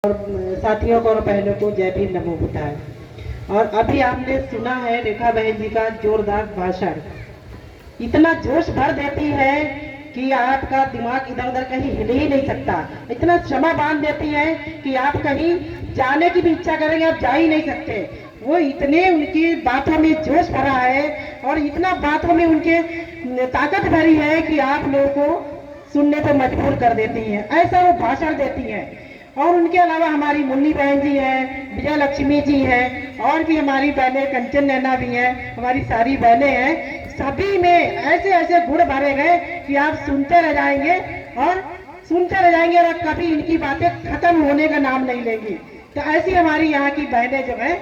और साथियों को और बहनों को जय भीम नमो बुद्धाय। और अभी आपने सुना है रेखा बहन जी का जोरदार भाषण, इतना जोश भर देती है कि आपका दिमाग इधर उधर कहीं हिल ही नहीं सकता। इतना क्षमा बांध देती है कि आप कहीं जाने की भी इच्छा करेंगे आप जा ही नहीं सकते। वो इतने उनकी बातों में जोश भरा है और इतना बातों में उनके ताकत भरी है कि आप लोगों को सुनने पर मजबूर कर देती हैं। ऐसा वो भाषण देती हैं। और उनके अलावा हमारी मुन्नी बहन जी हैं, विजय लक्ष्मी जी हैं, और भी हमारी बहनें कंचन नैना भी हैं, हमारी सारी बहनें हैं। सभी में ऐसे ऐसे गुण भरे गए कि आप सुनते रह जाएंगे और सुनते रह जाएंगे और कभी इनकी बातें खत्म होने का नाम नहीं लेंगी। तो ऐसी हमारी यहाँ की बहनें जो है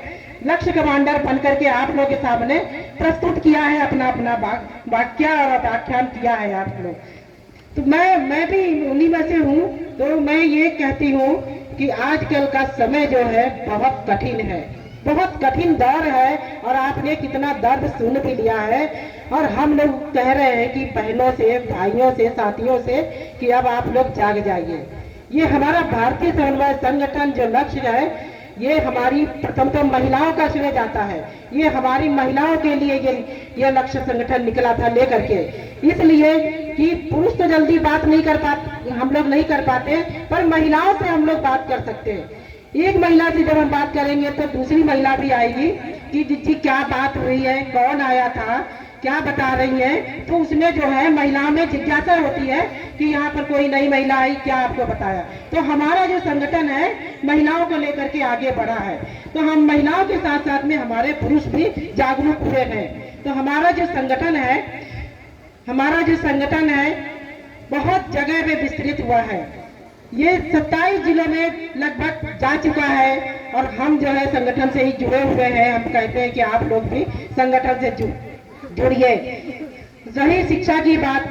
लक्ष्य कमांडर बनकर के आप लोगों के सामने प्रस्तुत किया है, अपना अपना वाक्य और व्याख्यान किया है आप लोग। तो मैं भी उन्हीं में से हूँ। तो मैं ये कहती हूँ कि आजकल का समय जो है बहुत कठिन है, बहुत कठिन दौर है और आपने कितना दर्द सुन भी लिया है। और हम लोग कह रहे हैं कि बहनों से, भाइयों से, साथियों से कि अब आप लोग जाग जाइए। ये हमारा भारतीय समन्वय संगठन जो लक्ष्य है, ये हमारी प्रथम तो महिलाओं का श्रेय जाता है। ये हमारी महिलाओं के लिए ये लक्ष्य संगठन निकला था लेकर के, इसलिए कि पुरुष तो जल्दी बात नहीं कर पाते, हम लोग नहीं कर पाते, पर महिलाओं से हम लोग बात कर सकते हैं। एक महिला से जब हम बात करेंगे तो दूसरी महिला भी आएगी कि जी क्या बात हुई है, कौन आया था, क्या बता रही है। तो उसमें जो है महिलाओं में जिज्ञासा होती है कि यहाँ पर कोई नई महिला आई, क्या आपको बताया। तो हमारा जो संगठन है महिलाओं को लेकर के आगे बढ़ा है। तो हम महिलाओं के साथ साथ में हमारे पुरुष भी जागरूक हुए हैं। तो हमारा जो संगठन है बहुत जगह पे विस्तृत हुआ है। ये 27 जिलों में लगभग जा चुका है और हम जो है संगठन से ही जुड़े हुए हैं। हम कहते हैं कि आप लोग भी संगठन से जुड़िए। रही शिक्षा की बात,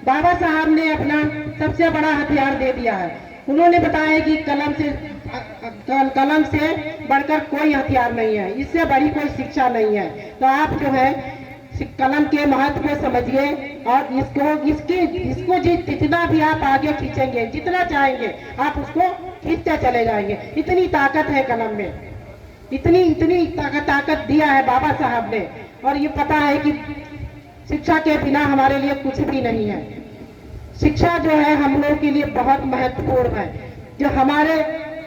बाबा साहब ने अपना सबसे बड़ा हथियार दे दिया है। उन्होंने बताया कि कलम से बढ़कर कोई हथियार नहीं है, इससे बड़ी कोई शिक्षा नहीं है। तो आप जो है कलम के महत्व को समझिए और इसको जितना भी आप आगे खींचेंगे, जितना चाहेंगे आप उसको खींचते चले जाएंगे। इतनी ताकत है कलम में, इतनी ताकत दिया है बाबा साहब ने। और ये पता है कि शिक्षा के बिना हमारे लिए कुछ भी नहीं है। शिक्षा जो है हम लोगों के लिए बहुत महत्वपूर्ण है। जो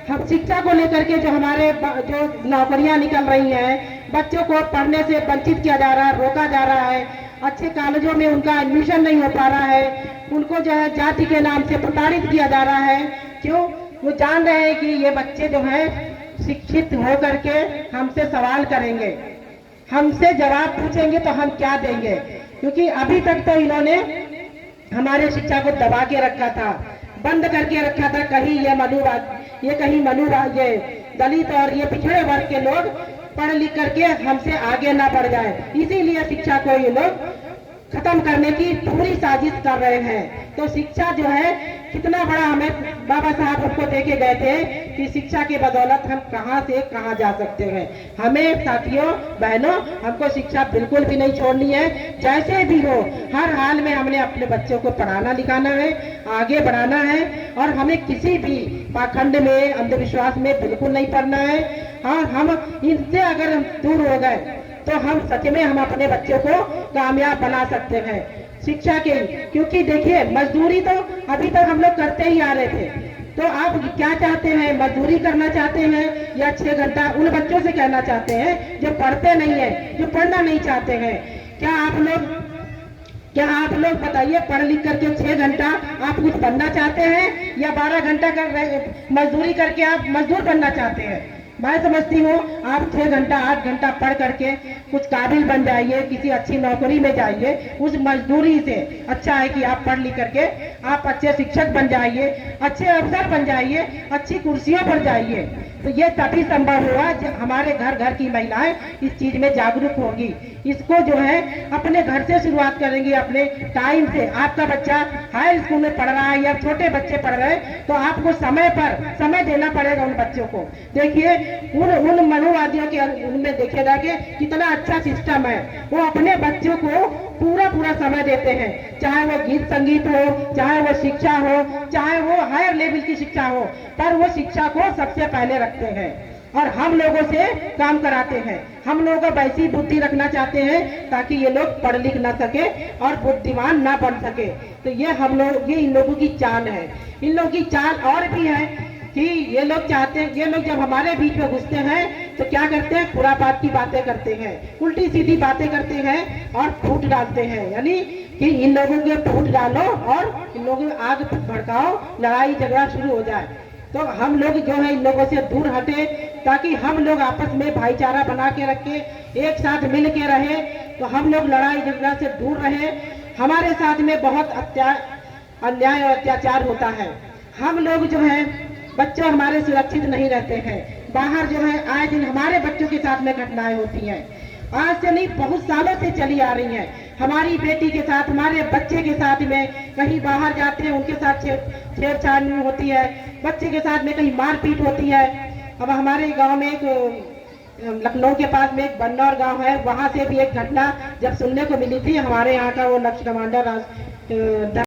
हम शिक्षा को लेकर के जो हमारे जो नौकरियां निकल रही हैं, बच्चों को पढ़ने से वंचित किया जा रहा है, रोका जा रहा है, अच्छे कॉलेजों में उनका एडमिशन नहीं हो पा रहा है, उनको जो है जाति के नाम से प्रताड़ित किया जा रहा है। क्यों? वो जान रहे हैं कि ये बच्चे जो है शिक्षित हो करके हमसे सवाल करेंगे, हमसे जवाब पूछेंगे तो हम क्या देंगे। क्योंकि अभी तक तो इन्होंने हमारे शिक्षा को दबा के रखा था, बंद करके रखा था। कहीं ये दलित और ये पिछड़े वर्ग के लोग पढ़ लिख करके हमसे आगे ना बढ़ जाए, इसीलिए शिक्षा को ये लोग खत्म करने की पूरी साजिश कर रहे हैं। तो शिक्षा जो है कितना बड़ा हमें बाबा साहब हमको देके गए थे कि शिक्षा के बदौलत हम कहां से कहां जा सकते हैं। हमें साथियों, बहनों, हमको शिक्षा बिल्कुल भी नहीं छोड़नी है। जैसे भी हो हर हाल में हमने अपने बच्चों को पढ़ाना लिखाना है, आगे बढ़ाना है और हमें किसी भी पाखंड में, अंधविश्वास में बिल्कुल नहीं पड़ना है। और हम इनसे अगर हम दूर हो गए तो हम सच में हम अपने बच्चों को कामयाब बना सकते हैं शिक्षा के। क्योंकि देखिए मजदूरी तो अभी तक हम लोग करते ही आ रहे थे। तो आप क्या चाहते हैं, मजदूरी करना चाहते हैं या 6 घंटा उन बच्चों से कहना चाहते हैं जो पढ़ते नहीं है, जो पढ़ना नहीं चाहते हैं। क्या आप लोग बताइए, पढ़ लिख करके 6 घंटा आप कुछ बनना चाहते हैं या 12 घंटा मजदूरी करके आप मजदूर बनना चाहते हैं? मैं समझती हूँ आप 6 घंटा 8 घंटा पढ़ करके कुछ काबिल बन जाइए, किसी अच्छी नौकरी में जाइए। उस मजदूरी से अच्छा है कि आप पढ़ लिख करके आप अच्छे शिक्षक बन जाइए, अच्छे अफसर बन जाइए, अच्छी कुर्सियों पर जाइए। तो ये तभी संभव हुआ जब हमारे घर घर की महिलाएं इस चीज में जागरूक होंगी। इसको जो है अपने घर से शुरुआत करेंगे, अपने टाइम से। आपका बच्चा हाई स्कूल में पढ़ रहा है या छोटे बच्चे पढ़ रहे हैं तो आपको समय देना पड़ेगा उन बच्चों को। देखिए उन मनुवादियों के उनमें देखेगा कि कितना अच्छा सिस्टम है। वो अपने बच्चों को पूरा पूरा समय देते हैं, चाहे वो गीत संगीत हो, चाहे वो शिक्षा हो, चाहे वो हायर लेवल की शिक्षा हो, पर वो शिक्षा को सबसे पहले रखते हैं और हम लोगों से काम कराते हैं। हम लोगों को वैसी बुद्धि रखना चाहते हैं ताकि ये लोग पढ़ लिख ना सके और बुद्धिमान ना बन सके। तो ये इन लोगों की चाल है। इन लोगों की चाल और भी है कि ये लोग चाहते हैं, ये लोग जब हमारे बीच में घुसते हैं तो क्या करते हैं, खुरापात की बातें करते हैं, उल्टी सीधी बातें करते हैं और फूट डालते हैं। यानी कि इन लोगों के फूट डालो और इन लोगों में आग भड़काओ, लड़ाई झगड़ा शुरू हो जाए। तो हम लोग जो है इन लोगों से दूर हटे ताकि हम लोग आपस में भाईचारा बना के रखे, एक साथ मिल के रहे, तो हम लोग लड़ाई झगड़ा से दूर रहे। हमारे साथ में बहुत अन्याय और अत्याचार होता है। हम लोग जो है बच्चे हमारे सुरक्षित नहीं रहते हैं। बाहर जो है आए दिन हमारे बच्चों के साथ में घटनाएं होती हैं। आज से नहीं, बहुत सालों से चली आ रही हैं। हमारी बेटी के साथ, हमारे बच्चे के साथ में कहीं बाहर जाते हैं उनके साथ छेड़छाड़ होती है, बच्चे के साथ में कहीं मारपीट होती है। अब हमारे गांव में एक लखनऊ के पास में एक बन्नौर गांव है, वहां से भी एक घटना जब सुनने को मिली थी। हमारे यहाँ का वो लक्ष्य कमांडर